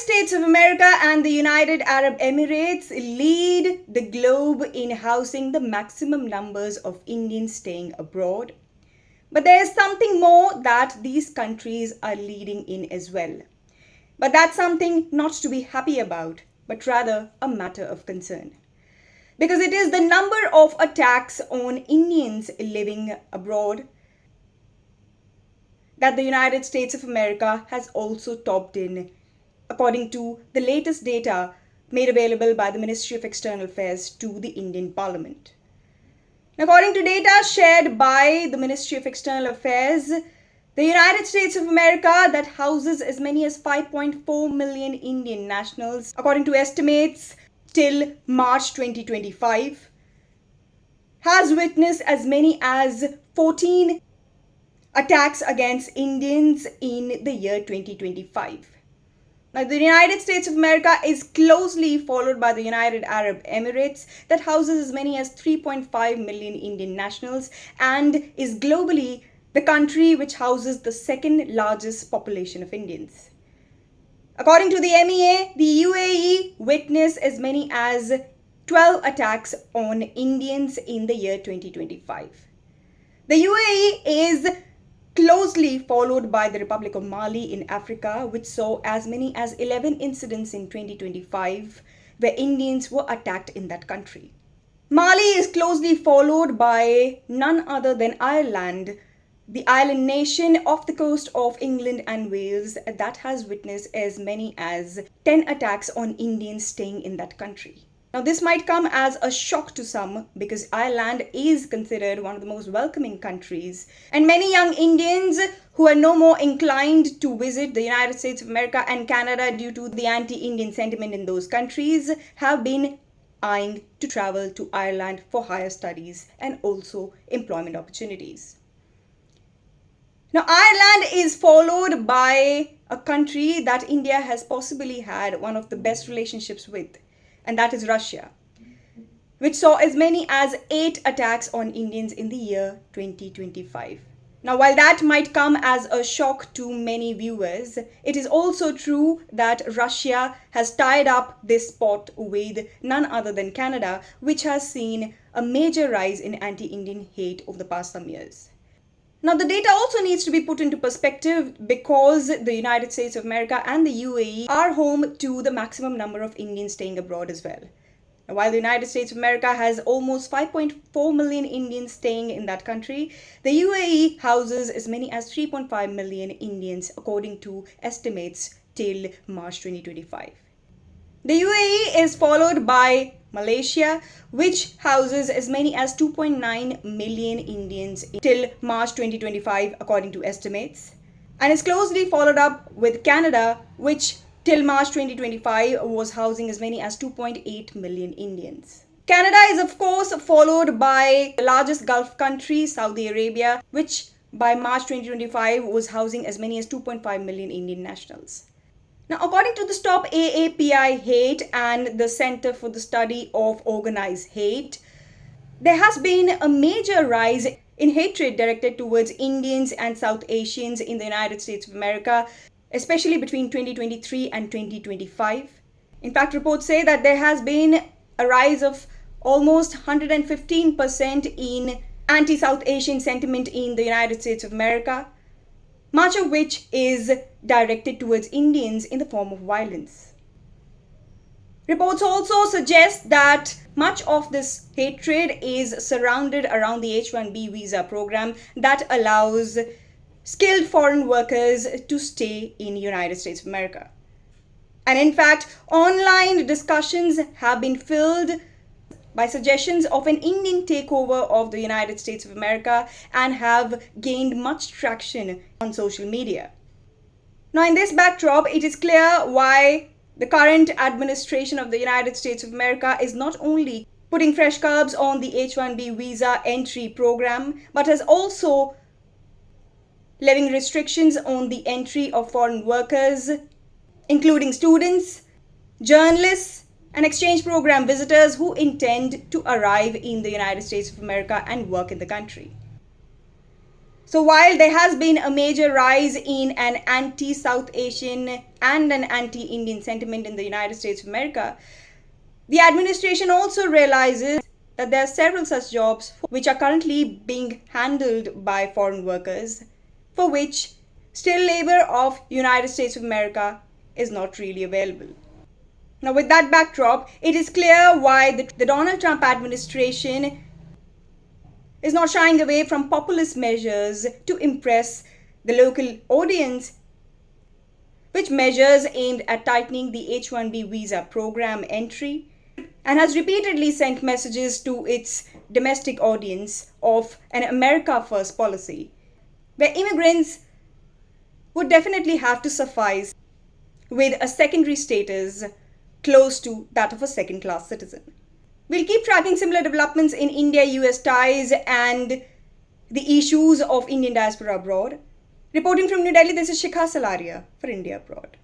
States of America and the United Arab Emirates lead the globe in housing the maximum numbers of Indians staying abroad. But there is something more that these countries are leading in as well. But that's something not to be happy about, but rather a matter of concern. Because it is the number of attacks on Indians living abroad that the United States of America has also topped in, according to the latest data made available by the Ministry of External Affairs to the Indian Parliament. According to data shared by the Ministry of External Affairs, the United States of America, that houses as many as 5.4 million Indian nationals, according to estimates till March 2025, has witnessed as many as 14 attacks against Indians in the year 2025. Now, the United States of America is closely followed by the United Arab Emirates, that houses as many as 3.5 million Indian nationals and is globally the country which houses the second largest population of Indians. According to the MEA, the UAE witnessed as many as 12 attacks on Indians in the year 2025. The UAE is closely followed by the Republic of Mali in Africa, which saw as many as 11 incidents in 2025 where Indians were attacked in that country. Mali is closely followed by none other than Ireland, the island nation off the coast of England and Wales that has witnessed as many as 10 attacks on Indians staying in that country. Now, this might come as a shock to some because Ireland is considered one of the most welcoming countries, and many young Indians who are no more inclined to visit the United States of America and Canada due to the anti-Indian sentiment in those countries have been eyeing to travel to Ireland for higher studies and also employment opportunities. Now, Ireland is followed by a country that India has possibly had one of the best relationships with, and that is Russia, which saw as many as 8 attacks on Indians in the year 2025. Now, while that might come as a shock to many viewers, it is also true that Russia has tied up this spot with none other than Canada, which has seen a major rise in anti-Indian hate over the past some years. Now, the data also needs to be put into perspective because the United States of America and the UAE are home to the maximum number of Indians staying abroad as well. Now, while the United States of America has almost 5.4 million Indians staying in that country, the UAE houses as many as 3.5 million Indians according to estimates till March 2025. The UAE is followed by Malaysia, which houses as many as 2.9 million Indians till March 2025 according to estimates, and is closely followed up with Canada, which till March 2025 was housing as many as 2.8 million Indians. Canada is of course followed by the largest Gulf country, Saudi Arabia, which by March 2025 was housing as many as 2.5 million Indian nationals. Now, according to the Stop AAPI Hate and the Center for the Study of Organized Hate, there has been a major rise in hatred directed towards Indians and South Asians in the United States of America, especially between 2023 and 2025. In fact, reports say that there has been a rise of almost 115% in anti-South Asian sentiment in the United States of America, much of which is directed towards Indians in the form of violence. Reports also suggest that much of this hatred is surrounded around the H-1B visa program that allows skilled foreign workers to stay in the United States of America. And in fact, online discussions have been filled by suggestions of an Indian takeover of the United States of America and have gained much traction on social media. Now, in this backdrop, it is clear why the current administration of the United States of America is not only putting fresh curbs on the H-1B visa entry program, but has also levying restrictions on the entry of foreign workers, including students, journalists, and exchange program visitors who intend to arrive in the United States of America and work in the country. So while there has been a major rise in an anti-South Asian and an anti-Indian sentiment in the United States of America, the administration also realizes that there are several such jobs which are currently being handled by foreign workers, for which skilled labor of United States of America is not really available. Now, with that backdrop, it is clear why the Donald Trump administration is not shying away from populist measures to impress the local audience, which measures aimed at tightening the H-1B visa program entry, and has repeatedly sent messages to its domestic audience of an America First policy, where immigrants would definitely have to suffice with a secondary status close to that of a second-class citizen. We'll keep tracking similar developments in India-US ties and the issues of Indian diaspora abroad. Reporting from New Delhi, this is Shikha Salaria for India Abroad.